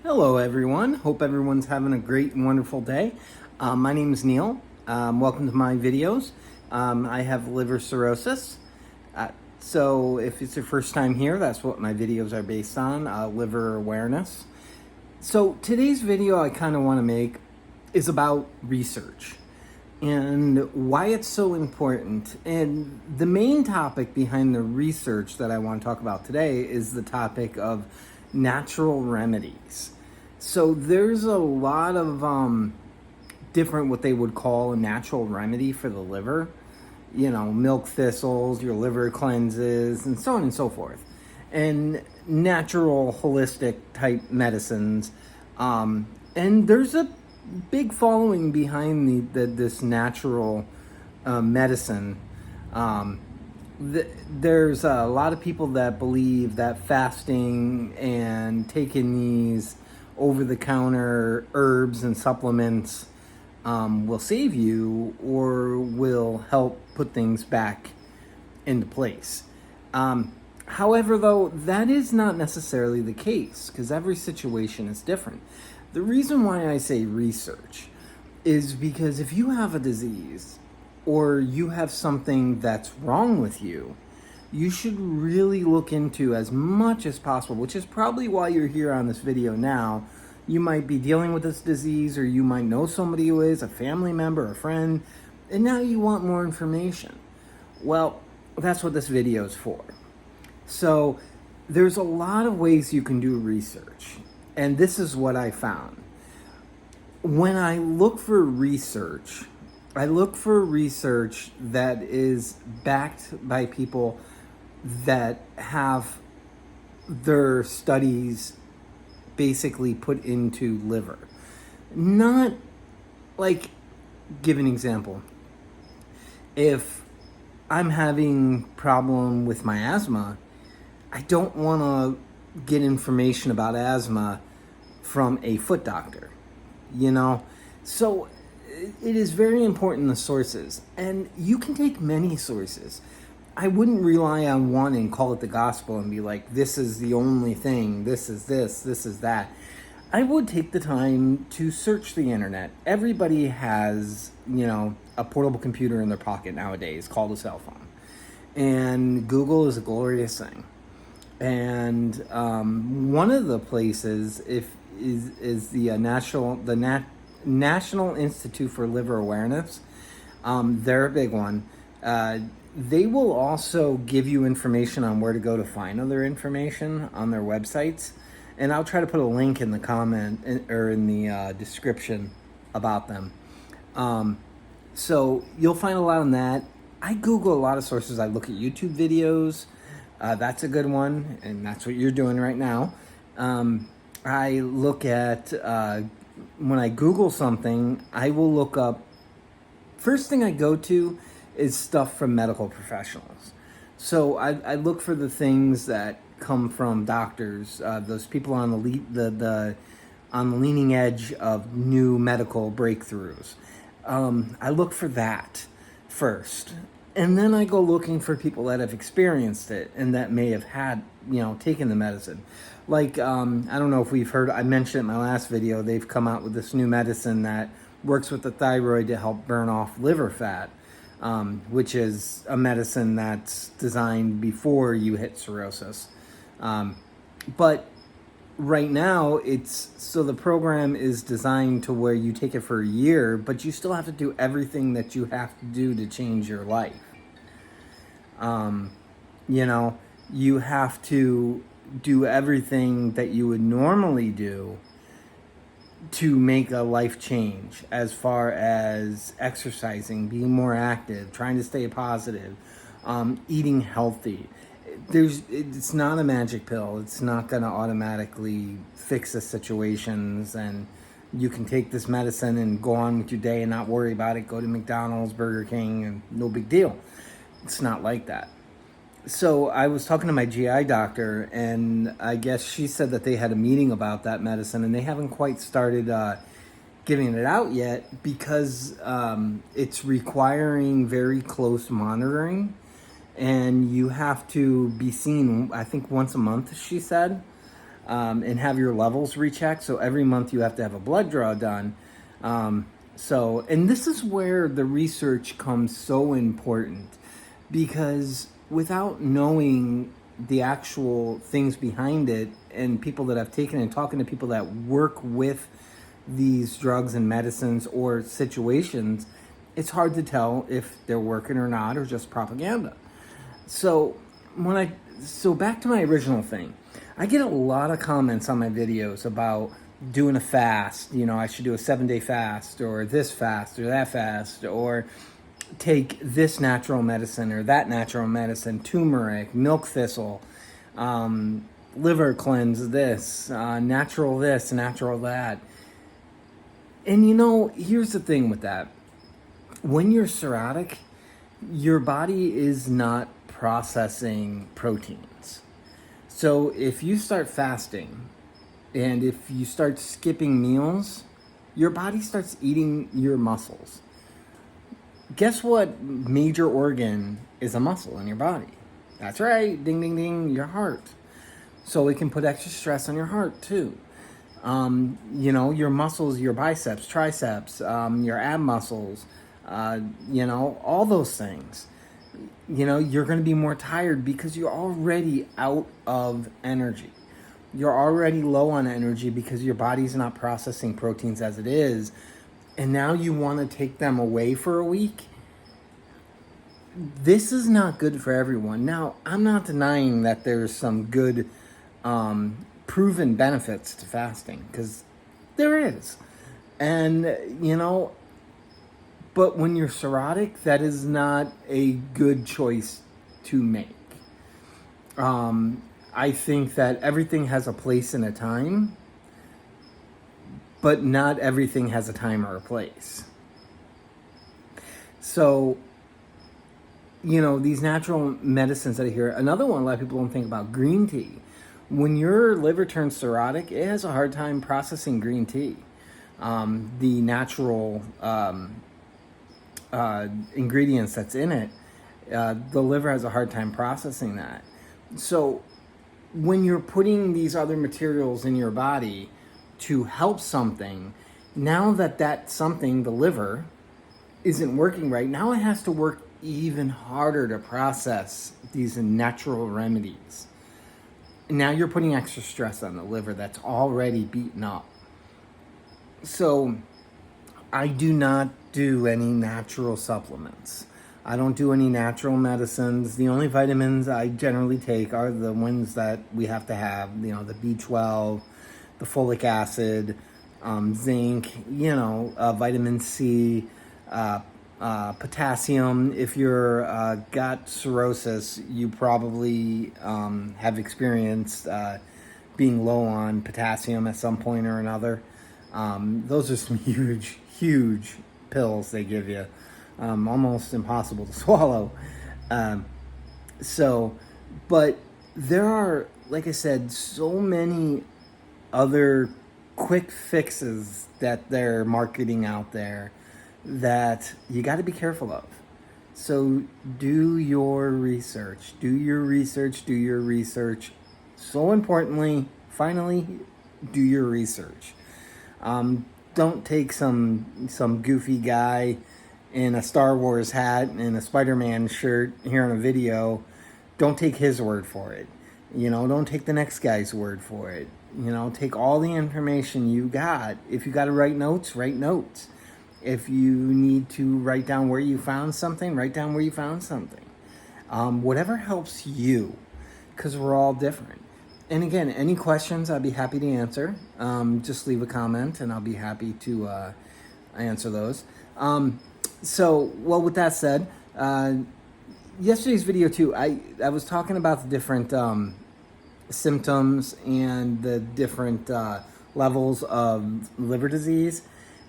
Hello, everyone. Hope everyone's having a great and wonderful day. My name is Neil. Welcome to my videos. I have liver cirrhosis. So if it's your first time here, that's what my videos are based on, liver awareness. So today's video I kind of want to make is about research and why it's so important. And the main topic behind the research that I want to talk about today is the topic of natural remedies. So there's a lot of different what they would call a natural remedy for the liver. You know, milk thistles, your liver cleanses, and so on and so forth. And natural holistic type medicines. And there's a big following behind this natural medicine. There's a lot of people that believe that fasting and taking these over-the-counter herbs and supplements will save you or will help put things back into place. However, though, that is not necessarily the case because every situation is different. The reason why I say research is because if you have a disease or you have something that's wrong with you, you should really look into as much as possible, which is probably why you're here on this video now. You might be dealing with this disease, or you might know somebody who is, a family member, a friend, and now you want more information. Well, that's what this video is for. So there's a lot of ways you can do research, and this is what I found. When I look for research, I look for research that is backed by people that have their studies basically put into liver. Not like, give an example. If I'm having problem with my asthma, I don't want to get information about asthma from a foot doctor, you know? So it is very important, the sources, and you can take many sources. I wouldn't rely on one and call it the gospel and be like, this is the only thing, this is this, this is that. I would take the time to search the internet. Everybody has, a portable computer in their pocket nowadays called a cell phone. And Google is a glorious thing. And one of the places is the National Institute for Liver Awareness. They're a big one. They will also give you information on where to go to find other information on their websites. And I'll try to put a link in the comment or in the description about them. So you'll find a lot on that. I Google a lot of sources. I look at YouTube videos. That's a good one, and that's what you're doing right now. I look at, when I Google something, I will look up, first thing I go to is stuff from medical professionals. So I look for the things that come from doctors, those people on the leading edge of new medical breakthroughs. I look for that first. And then I go looking for people that have experienced it and that may have had, taken the medicine. Like, I don't know if we've heard, I mentioned in my last video, they've come out with this new medicine that works with the thyroid to help burn off liver fat, which is a medicine that's designed before you hit cirrhosis. But right now, the program is designed to where you take it for a year, but you still have to do everything that you have to do to change your life. You have to do everything that you would normally do to make a life change, as far as exercising, being more active, trying to stay positive, eating healthy. It's not a magic pill. It's not going to automatically fix the situations, and you can take this medicine and go on with your day and not worry about it. Go to McDonald's, Burger King, and no big deal. It's not like that. So I was talking to my GI doctor, and I guess she said that they had a meeting about that medicine, and they haven't quite started giving it out yet because it's requiring very close monitoring, and you have to be seen, I think, once a month, she said. and have your levels rechecked. So every month you have to have a blood draw done. And this is where the research comes so important, because without knowing the actual things behind it and people that have taken it and talking to people that work with these drugs and medicines or situations, it's hard to tell if they're working or not, or just propaganda. So back to my original thing, I get a lot of comments on my videos about doing a fast. I should do a 7-day fast, or this fast, or that fast, or take this natural medicine or that natural medicine, turmeric, milk thistle, liver cleanse this, natural that. And here's the thing with that. When you're cirrhotic, your body is not processing proteins. So if you start fasting and if you start skipping meals, your body starts eating your muscles. Guess what major organ is a muscle in your body? That's right, ding, ding, ding, your heart. So it can put extra stress on your heart too. Your muscles, your biceps, triceps, your ab muscles, all those things. You're going to be more tired because you're already out of energy. You're already low on energy because your body's not processing proteins as it is. And now you want to take them away for a week. This is not good for everyone. Now, I'm not denying that there's some good proven benefits to fasting, because there is. And, but when you're cirrhotic, that is not a good choice to make. I think that everything has a place and a time, but not everything has a time or a place. So, these natural medicines that I hear, another one a lot of people don't think about, green tea. When your liver turns cirrhotic, it has a hard time processing green tea. The natural ingredients that's in it, the liver has a hard time processing that. So when you're putting these other materials in your body to help something, now that something, the liver, isn't working right, now it has to work even harder to process these natural remedies. Now you're putting extra stress on the liver that's already beaten up. So I do not do any natural supplements. I don't do any natural medicines. The only vitamins I generally take are the ones that we have to have, the B12, the folic acid, zinc, vitamin C, potassium. If you're got cirrhosis, you probably have experienced being low on potassium at some point or another. Those are some huge pills they give you, almost impossible to swallow. But there are, like I said, so many other quick fixes that they're marketing out there that you got to be careful of. So do your research. So importantly, finally, do your research. Don't take some goofy guy in a Star Wars hat and a Spider-Man shirt here on a video. Don't take his word for it. Don't take the next guy's word for it. Take all the information you got. If you got to write notes, write notes. If you need to write down where you found something, write down where you found something. Whatever helps you, because we're all different. And again, any questions, I'd be happy to answer. Just leave a comment and I'll be happy to answer those. With that said, yesterday's video too, I was talking about the different symptoms and the different levels of liver disease.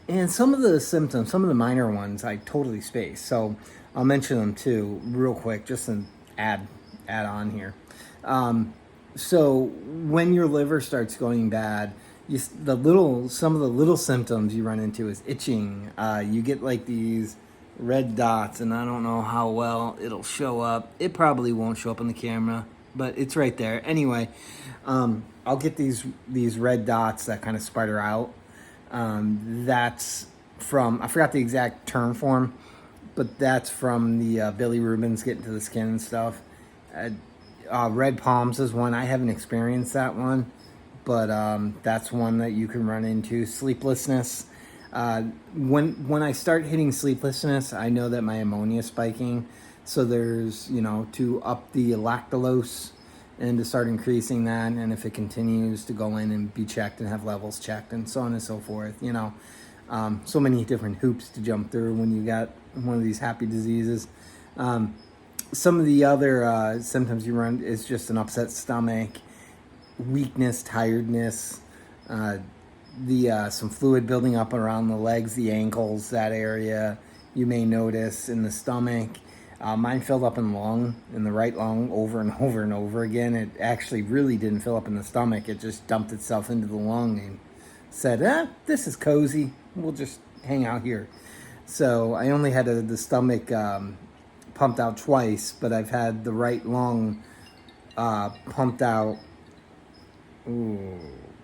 And some of the symptoms, some of the minor ones, I totally spaced. So I'll mention them too, real quick, just an add on here. So when your liver starts going bad, some of the little symptoms you run into is itching. You get like these red dots, and I don't know how well it'll show up. It probably won't show up on the camera, but it's right there. Anyway, I'll get these red dots that kind of spider out. That's from, I forgot the exact term for them, but that's from the bilirubins getting to the skin and stuff. Red palms is one. I haven't experienced that one, but that's one that you can run into. Sleeplessness. When I start hitting sleeplessness, I know that my ammonia is spiking. So there's, to up the lactulose and to start increasing that. And if it continues, to go in and be checked and have levels checked and so on and so forth. So many different hoops to jump through when you got one of these happy diseases. Some of the other symptoms you run is just an upset stomach, weakness, tiredness, some fluid building up around the legs, the ankles, that area. You may notice in the stomach. Mine filled up in the right lung, over and over and over again. It actually really didn't fill up in the stomach. It just dumped itself into the lung and said, this is cozy. We'll just hang out here. So I only had the stomach pumped out twice, but I've had the right lung pumped out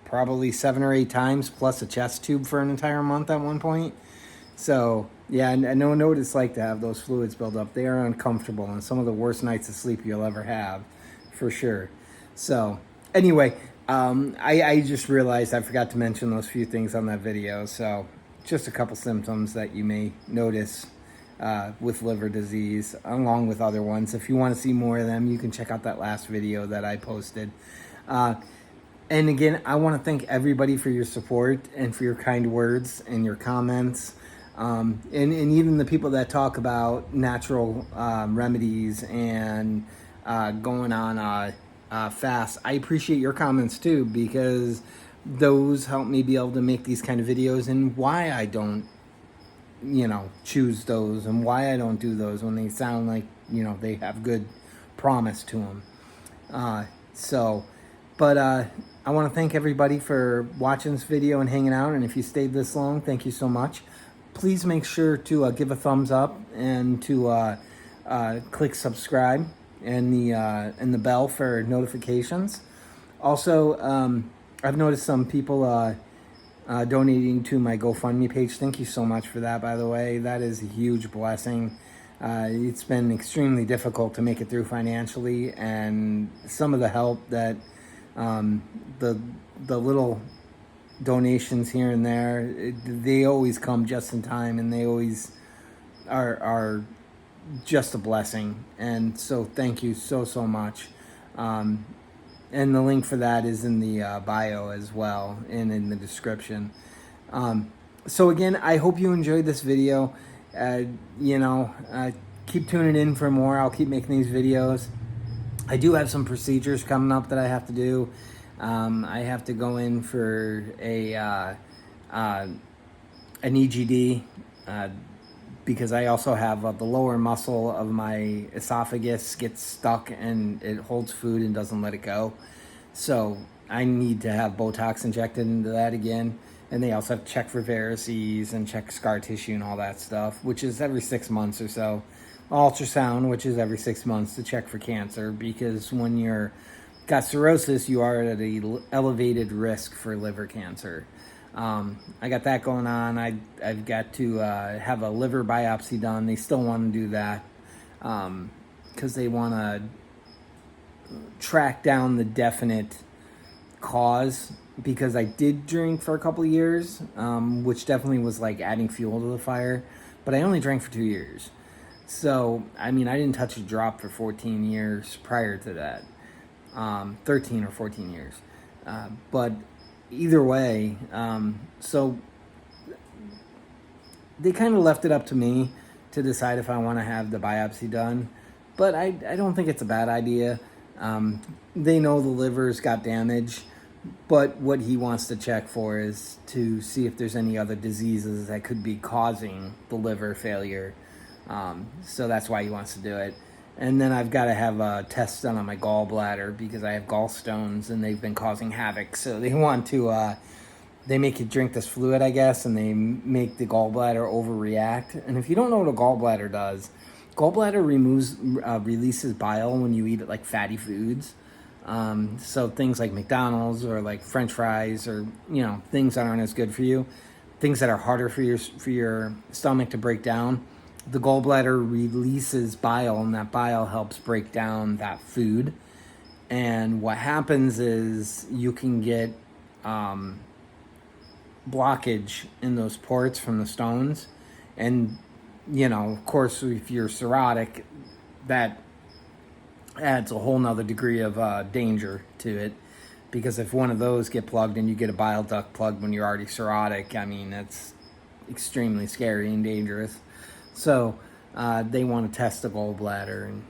probably 7 or 8 times, plus a chest tube for an entire month at one point. So yeah, I know what it's like to have those fluids build up. They are uncomfortable and some of the worst nights of sleep you'll ever have, for sure. So anyway, I just realized I forgot to mention those few things on that video. So just a couple symptoms that you may notice with liver disease, along with other ones. If you want to see more of them, you can check out that last video that I posted. And again, I want to thank everybody for your support and for your kind words and your comments. And even the people that talk about natural remedies and going on fast. I appreciate your comments too, because those help me be able to make these kind of videos, and why I don't, choose those and why I don't do those when they sound like, they have good promise to them. But I want to thank everybody for watching this video and hanging out. And if you stayed this long, thank you so much. Please make sure to give a thumbs up and to click subscribe and the bell for notifications. Also, I've noticed some people donating to my GoFundMe page. Thank you so much for that, by the way. That is a huge blessing. It's been extremely difficult to make it through financially, and some of the help that the little donations here and there, they always come just in time, and they always are just a blessing. And so thank you so much. And the link for that is in the bio as well, and in the description. So again, I hope you enjoyed this video. Keep tuning in for more. I'll keep making these videos. I do have some procedures coming up that I have to do. I have to go in for an EGD because I also have the lower muscle of my esophagus gets stuck and it holds food and doesn't let it go. So I need to have Botox injected into that again. And they also have to check for varices and check scar tissue and all that stuff, which is every 6 months or so. Ultrasound, which is every 6 months to check for cancer, because when you're got cirrhosis, you are at an elevated risk for liver cancer. I got that going on. I've got to have a liver biopsy done. They still want to do that because they want to track down the definite cause, because I did drink for a couple of years, which definitely was like adding fuel to the fire, but I only drank for 2 years. So, I mean, I didn't touch a drop for 14 years prior to that. 13 or 14 years. But either way, so they kind of left it up to me to decide if I want to have the biopsy done. But I don't think it's a bad idea. They know the liver's got damage, but what he wants to check for is to see if there's any other diseases that could be causing the liver failure. So that's why he wants to do it. And then I've got to have a test done on my gallbladder because I have gallstones and they've been causing havoc. So they want to, they make you drink this fluid, I guess, and they make the gallbladder overreact. And if you don't know what a gallbladder does, gallbladder releases bile when you eat like fatty foods. So things like McDonald's or like French fries, or things that aren't as good for you, things that are harder for your stomach to break down. The gallbladder releases bile, and that bile helps break down that food. And what happens is you can get blockage in those ports from the stones. And, of course, if you're cirrhotic, that adds a whole nother degree of danger to it. Because if one of those get plugged and you get a bile duct plugged when you're already cirrhotic, I mean, that's extremely scary and dangerous. So they want to test the gallbladder. And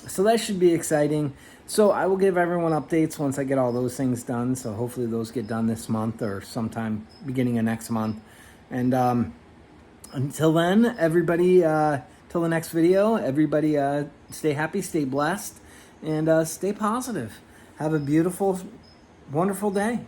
so that should be exciting. So I will give everyone updates once I get all those things done. So hopefully those get done this month or sometime beginning of next month. And until then, everybody, till the next video, everybody stay happy, stay blessed, and stay positive. Have a beautiful, wonderful day.